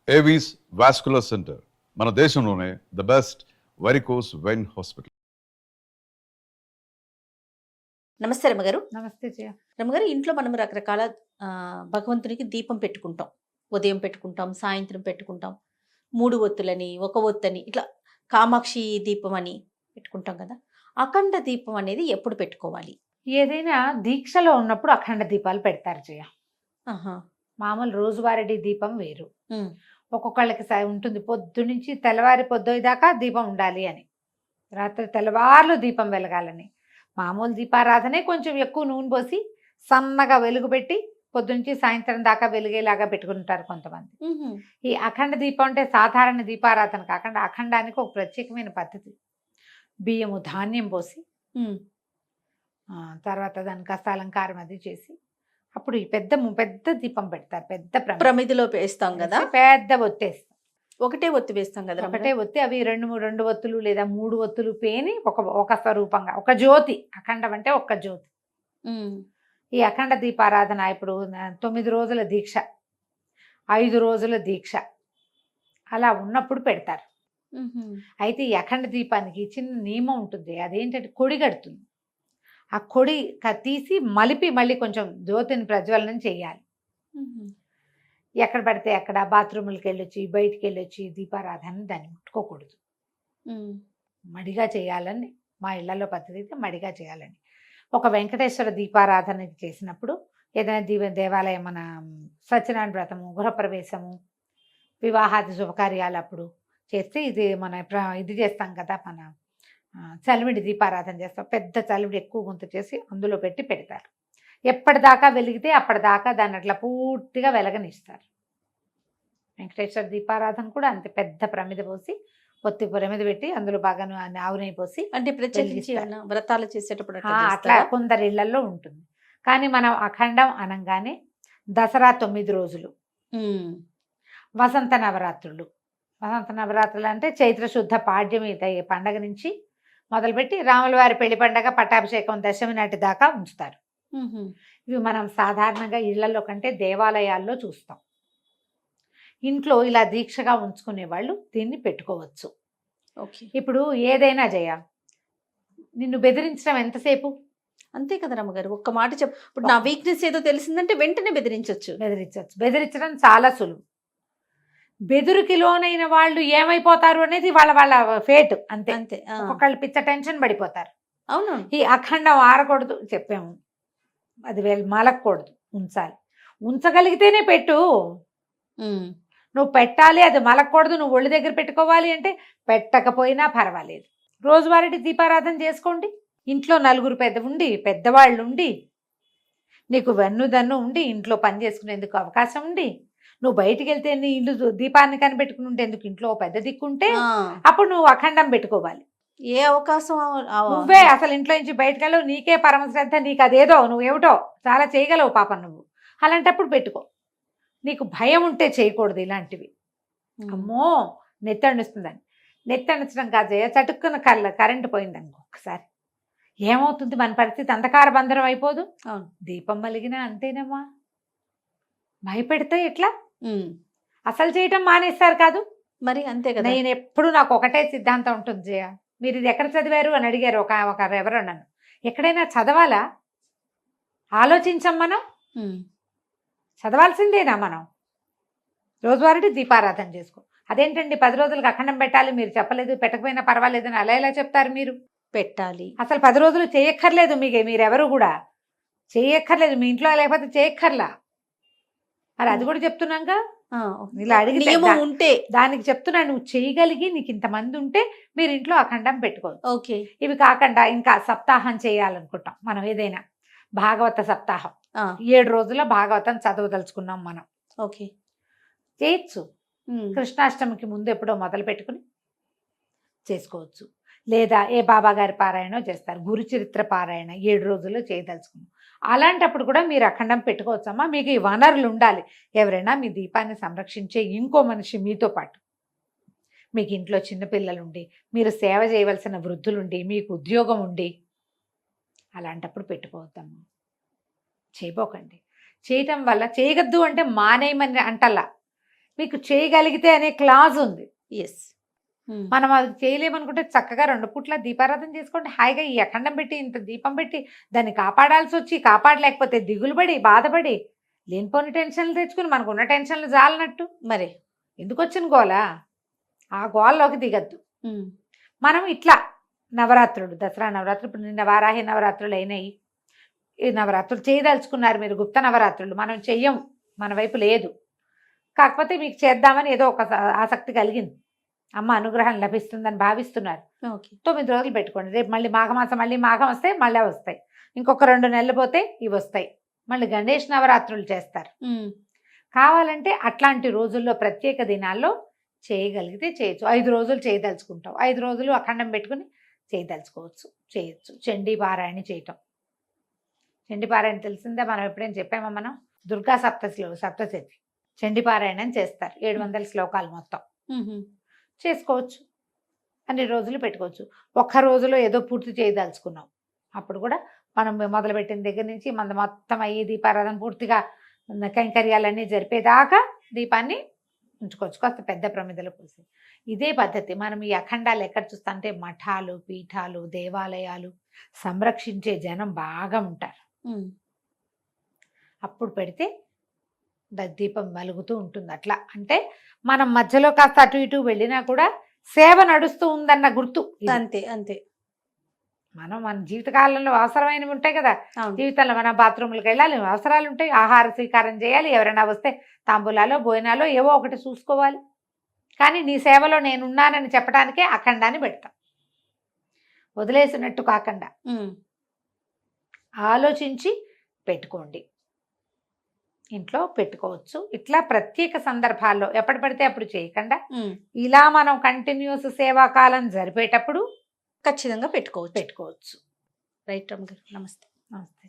Avis vascular centre మన దేశంలోనే the best varicose vein hospital. నమస్తే రమ్మగారు. నమస్తే జయ. రమ్మగారు, ఇంట్లో మనం రకరకాల భగవంతునికి దీపం పెట్టుకుంటాం. ఉదయం పెట్టుకుంటాం, సాయంత్రం పెట్టుకుంటాం. 3 ఒత్తులని, 1 ఒత్తని, ఇట్లా కామాక్షి దీపం అని పెట్టుకుంటాం కదా. అఖండ దీపం అనేది ఎప్పుడు పెట్టుకోవాలి? ఏదైనా దీక్షలో ఉన్నప్పుడు అఖండ దీపాలు పెడతారు జయ. ఆహా. మామూలు రోజువారీ దీపం వేరు. ఉమ్, ఒక్కొక్కళ్ళకి ఉంటుంది పొద్దు నుంచి తెల్లవారి పొద్దుదాకా దీపం ఉండాలి అని, రాత్రి తెల్లవార్లు దీపం వెలగాలని. మామూలు దీపారాధనే కొంచెం ఎక్కువ నూనె పోసి సన్నగా వెలుగు పెట్టి పొద్దునుంచి సాయంత్రం దాకా వెలిగేలాగా పెట్టుకుంటారు కొంతమంది. ఉహుం, ఈ అఖండ దీపం అంటే సాధారణ దీపారాధన కాకుండా అఖండానికి ఒక ప్రత్యేకమైన పద్ధతి. బియ్యము ధాన్యం పోసి ఉమ్, తర్వాత దానికి కాస్త అలంకారం అది చేసి అప్పుడు ఈ పెద్ద దీపం పెడతారు. పెద్ద ప్రమిదిలో వేస్తాం కదా. పెద్ద ఒత్తేస్తాం. ఒకటే ఒత్తి వేస్తాం కదా. ఒకటే ఒత్తి అవి రెండు ఒత్తులు లేదా 3 ఒత్తులు పేని ఒక స్వరూపంగా ఒక జ్యోతి. అఖండం అంటే ఒక్క జ్యోతి. ఉమ్, ఈ అఖండ దీపారాధన ఇప్పుడు 9 రోజుల దీక్ష, 5 రోజుల దీక్ష అలా ఉన్నప్పుడు పెడతారు. ఉహుం, అయితే ఈ అఖండ దీపానికి చిన్న నియమం ఉంటుంది. అదేంటంటే కొడి కడుతుంది. ఆ కొడి తీసి మలిపి మళ్ళీ కొంచెం జ్యోతిని ప్రజ్వలనం చేయాలి. ఉహుం, ఎక్కడ పడితే అక్కడ బాత్రూములకి వెళ్ళొచ్చి బయటికి వెళ్ళొచ్చి దీపారాధన దాన్ని ముట్టుకోకూడదు. ఉమ్, మడిగా చేయాలని మా ఇళ్లలో పద్ధతి అయితే మడిగా చేయాలని. ఒక వెంకటేశ్వర దీపారాధన చేసినప్పుడు ఏదైనా దేవాలయం మన సత్యనారాయణ వ్రతము, గృహప్రవేశము, వివాహాది శుభకార్యాలు అప్పుడు చేస్తే ఇది మన ఇది చేస్తాం కదా, మన చలివిడి దీపారాధన చేస్తాం. పెద్ద చలివిడి ఎక్కువ గుంత చేసి అందులో పెట్టి పెడతారు. ఎప్పటిదాకా వెలిగితే అప్పటిదాకా దాన్ని అట్లా పూర్తిగా వెలగనిస్తారు. వెంకటేశ్వర దీపారాధన కూడా అంతే. పెద్ద ప్రమిద పోసి ఒత్తి ప్రమిద పెట్టి అందులో బాగా ఆవునై పోసి అంటే ప్రత్యేకించి వ్రతాలు చేసేటప్పుడు అట్లా కొందరి ఇళ్లలో ఉంటుంది. కానీ మనం అఖండం అనగానే దసరా 9 రోజులు, వసంత నవరాత్రులు. వసంత నవరాత్రులు అంటే చైత్ర శుద్ధ పాడ్యమి పండగ నుంచి మొదలుపెట్టి రాముల వారి పెళ్లి పండగ పట్టాభిషేకం దశమి నాటి దాకా ఉంచుతారు. ఇవి మనం సాధారణంగా ఇళ్లలో కంటే దేవాలయాల్లో చూస్తాం. ఇంట్లో ఇలా దీక్షగా ఉంచుకునే వాళ్ళు దీన్ని పెట్టుకోవచ్చు. ఇప్పుడు ఏదైనా నిన్ను బెదిరించడం ఎంతసేపు? అంతే కదా రమ్మగారు. ఒక్క మాట చెప్పు. ఇప్పుడు నా వీక్నెస్ ఏదో తెలిసిందంటే వెంటనే బెదిరించవచ్చు. బెదిరించడం చాలా సులువు. బెదురుకి లోనైన వాళ్ళు ఏమైపోతారు అనేది వాళ్ళ ఫేట్. అంతే అంతే. ఒక్కొక్కళ్ళు పిచ్చ టెన్షన్ పడిపోతారు. అవును. ఈ అఖండం ఆరకూడదు చెప్పాము, అది మలకూడదు, ఉంచాలి. ఉంచగలిగితేనే పెట్టు. నువ్వు పెట్టాలి, అది మలకూడదు. నువ్వు ఒళ్ళు దగ్గర పెట్టుకోవాలి అంటే పెట్టకపోయినా పర్వాలేదు. రోజువారీ దీపారాధన చేసుకోండి. ఇంట్లో 4 పెద్దవాళ్ళు ఉండి, నీకు వెన్నుదన్ను ఉండి, ఇంట్లో పని చేసుకునేందుకు అవకాశం ఉండి, నువ్వు బయటికి వెళ్తే నీ ఇల్లు దీపాన్ని కనిపెట్టుకుని ఉంటే ఎందుకు, ఇంట్లో పెద్ద దిక్కుంటే అప్పుడు నువ్వు అఖండం పెట్టుకోవాలి. ఏ అవకాశం నువ్వే అసలు ఇంట్లో నుంచి బయటకు వెళ్ళవు, నీకే పరమశ్రద్ధ, నీకు అదేదో నువ్వేమిటో చాలా చేయగలవు పాపం నువ్వు. అలాంటప్పుడు పెట్టుకో. నీకు భయం ఉంటే చేయకూడదు ఇలాంటివి. అమ్మో నెత్తడిస్తుందని. నెత్తడించడం కాదు, చటుక్కున కరెంటు పోయిందనుకో ఒక్కసారి ఏమవుతుంది మన పరిస్థితి? అంధకార బంధనం అయిపోదు. దీపం వెలిగినా అంతేనమ్మా. భయపెడితే ఎట్లా? అసలు చేయటం మానేస్తారు కాదు మరి. అంతే కదా. నేను ఎప్పుడు నాకు ఒకటే సిద్ధాంతం ఉంటుంది జయ. మీరు ఇది ఎక్కడ చదివారు అని అడిగారు ఎవరో నన్ను. ఎక్కడైనా చదవాలా? ఆలోచించం మనం. చదవాల్సిందేనా మనం? రోజువారీ దీపారాధన చేసుకో. అదేంటండి 10 రోజులకు అఖండం పెట్టాలి మీరు చెప్పలేదు, పెట్టకపోయినా పర్వాలేదు అని అలా ఎలా చెప్తారు మీరు? పెట్టాలి. అసలు 10 రోజులు చేయక్కర్లేదు. మీరెవరు కూడా చేయక్కర్లేదు. మీ ఇంట్లో లేకపోతే చేయక్కర్లా. మరి అది కూడా చెప్తున్నాగా. ఇలా అడిగితే ఉంటే దానికి చెప్తున్నా, నువ్వు చేయగలిగి నీకు ఇంతమంది ఉంటే మీరు ఇంట్లో అఖండం పెట్టుకోవచ్చు. ఓకే. ఇవి కాకుండా ఇంకా సప్తాహం చేయాలనుకుంటాం మనం. ఏదైనా భాగవత సప్తాహం 7 రోజుల భాగవతం చదవదలుచుకున్నాం మనం. ఓకే, చేయొచ్చు. కృష్ణాష్టమికి ముందు ఎప్పుడో మొదలు పెట్టుకుని చేసుకోవచ్చు. లేదా ఏ బాబా గారి పారాయణో చేస్తారు, గురు చరిత్ర పారాయణ 7 రోజుల్లో చేయదలుచుకున్నాం. అలాంటప్పుడు కూడా మీరు అఖండం పెట్టుకోవచ్చమ్మా. మీకు ఈ వనరులు ఉండాలి. ఎవరైనా మీ దీపాన్ని సంరక్షించే ఇంకో మనిషి మీతో పాటు, మీకు ఇంట్లో చిన్నపిల్లలుండి, మీరు సేవ చేయవలసిన వృద్ధులుండి, మీకు ఉద్యోగం ఉండి, అలాంటప్పుడు పెట్టుకోవద్దమ్మా. చేయబోకండి. చేయటం వల్ల చేయగద్దు అంటే మానేయమని అంటల్లా. మీకు చేయగలిగితే అనే క్లాజ్ ఉంది. ఎస్. మనం అది చేయలేమనుకుంటే చక్కగా 2 పూట్ల దీపారాధన చేసుకోండి. హాయిగా ఈ అఖండం పెట్టి ఇంత దీపం పెట్టి దాన్ని కాపాడాల్సి వచ్చి కాపాడలేకపోతే దిగులు పడి బాధపడి లేనిపోని టెన్షన్లు తెచ్చుకుని మనకున్న టెన్షన్లు జాలనట్టు మరి ఎందుకు వచ్చిన గోల? ఆ గోలలోకి దిగద్దు. మనం ఇట్లా నవరాత్రులు, దసరా నవరాత్రులు, ఇప్పుడు నిన్న వారాహి నవరాత్రులు అయినాయి. ఈ నవరాత్రులు చేయదలుచుకున్నారు మీరు, గుప్త నవరాత్రులు. మనం చెయ్యం, మన వైపు లేదు. కాకపోతే మీకు చేద్దామని ఏదో ఒక ఆసక్తి కలిగింది, అమ్మ అనుగ్రహం లభిస్తుందని భావిస్తున్నారు. ఓకే. 9 రోజులు పెట్టుకోండి. రేపు మళ్ళీ మాఘమాసం, మళ్ళీ మాఘం వస్తే మళ్ళీ వస్తాయి. ఇంకొక 2 నెలలు పోతే ఇవి వస్తాయి. మళ్ళీ గణేష్ నవరాత్రులు చేస్తారు. కావాలంటే అట్లాంటి రోజుల్లో ప్రత్యేక దినాల్లో చేయగలిగితే చేయొచ్చు. 5 రోజులు చేయదలుచుకుంటాం, 5 రోజులు అఖండం పెట్టుకుని చేయదలుచుకోవచ్చు, చేయొచ్చు. చండీ పారాయణ చేయటం. చండీ పారాయణ తెలిసిందే, మనం ఎప్పుడైనా చెప్పామా? మనం దుర్గా సప్తశతి చండీ పారాయణం చేస్తారు. 700 శ్లోకాలు మొత్తం చేసుకోవచ్చు. అన్ని రోజులు పెట్టుకోవచ్చు. ఒక్క రోజులో ఏదో పూర్తి చేయదలుచుకున్నాం, అప్పుడు కూడా మనం మొదలుపెట్టిన దగ్గర నుంచి మన మొత్తం అయ్యి దీపారాధన పూర్తిగా కైంకర్యాలన్నీ జరిపేదాకా దీపాన్ని ఉంచుకోవచ్చు, కాస్త పెద్ద ప్రమిదలు పోసి. ఇదే పద్ధతి. మనం ఈ అఖండాలు ఎక్కడ చూస్తాం అంటే మఠాలు, పీఠాలు, దేవాలయాలు సంరక్షించే జనం బాగా ఉంటారు. అప్పుడు పెడితే దీపం వెలుగుతూ ఉంటుంది. అట్లా అంటే మనం మధ్యలో కాస్త అటు ఇటు వెళ్ళినా కూడా సేవ నడుస్తూ ఉందన్న గుర్తు. అంతే అంతే. మనం మన జీవితకాలంలో అవసరమైనవి ఉంటాయి కదా. అవును. జీవితంలో మనం బాత్రూమ్లకు వెళ్ళాలి, అవసరాలు ఉంటాయి, ఆహార స్వీకారం చేయాలి, ఎవరైనా వస్తే తాంబూలాలో భోజనాలో ఏవో ఒకటి చూసుకోవాలి. కానీ నీ సేవలో నేనున్నానని చెప్పడానికే అఖండాన్ని పెడతాం. వదిలేసినట్టు కాకుండా ఆలోచించి పెట్టుకోండి. ఇంట్లో పెట్టుకోవచ్చు. ఇట్లా ప్రత్యేక సందర్భాల్లో ఎప్పుడు పడితే అప్పుడు చేయకుండా ఇలా మనం కంటిన్యూస్ సేవాకాలం జరిపేటప్పుడు ఖచ్చితంగా పెట్టుకోవచ్చు. పెట్టుకోవచ్చు. రైట్ రమ్మ గారు, నమస్తే. నమస్తే.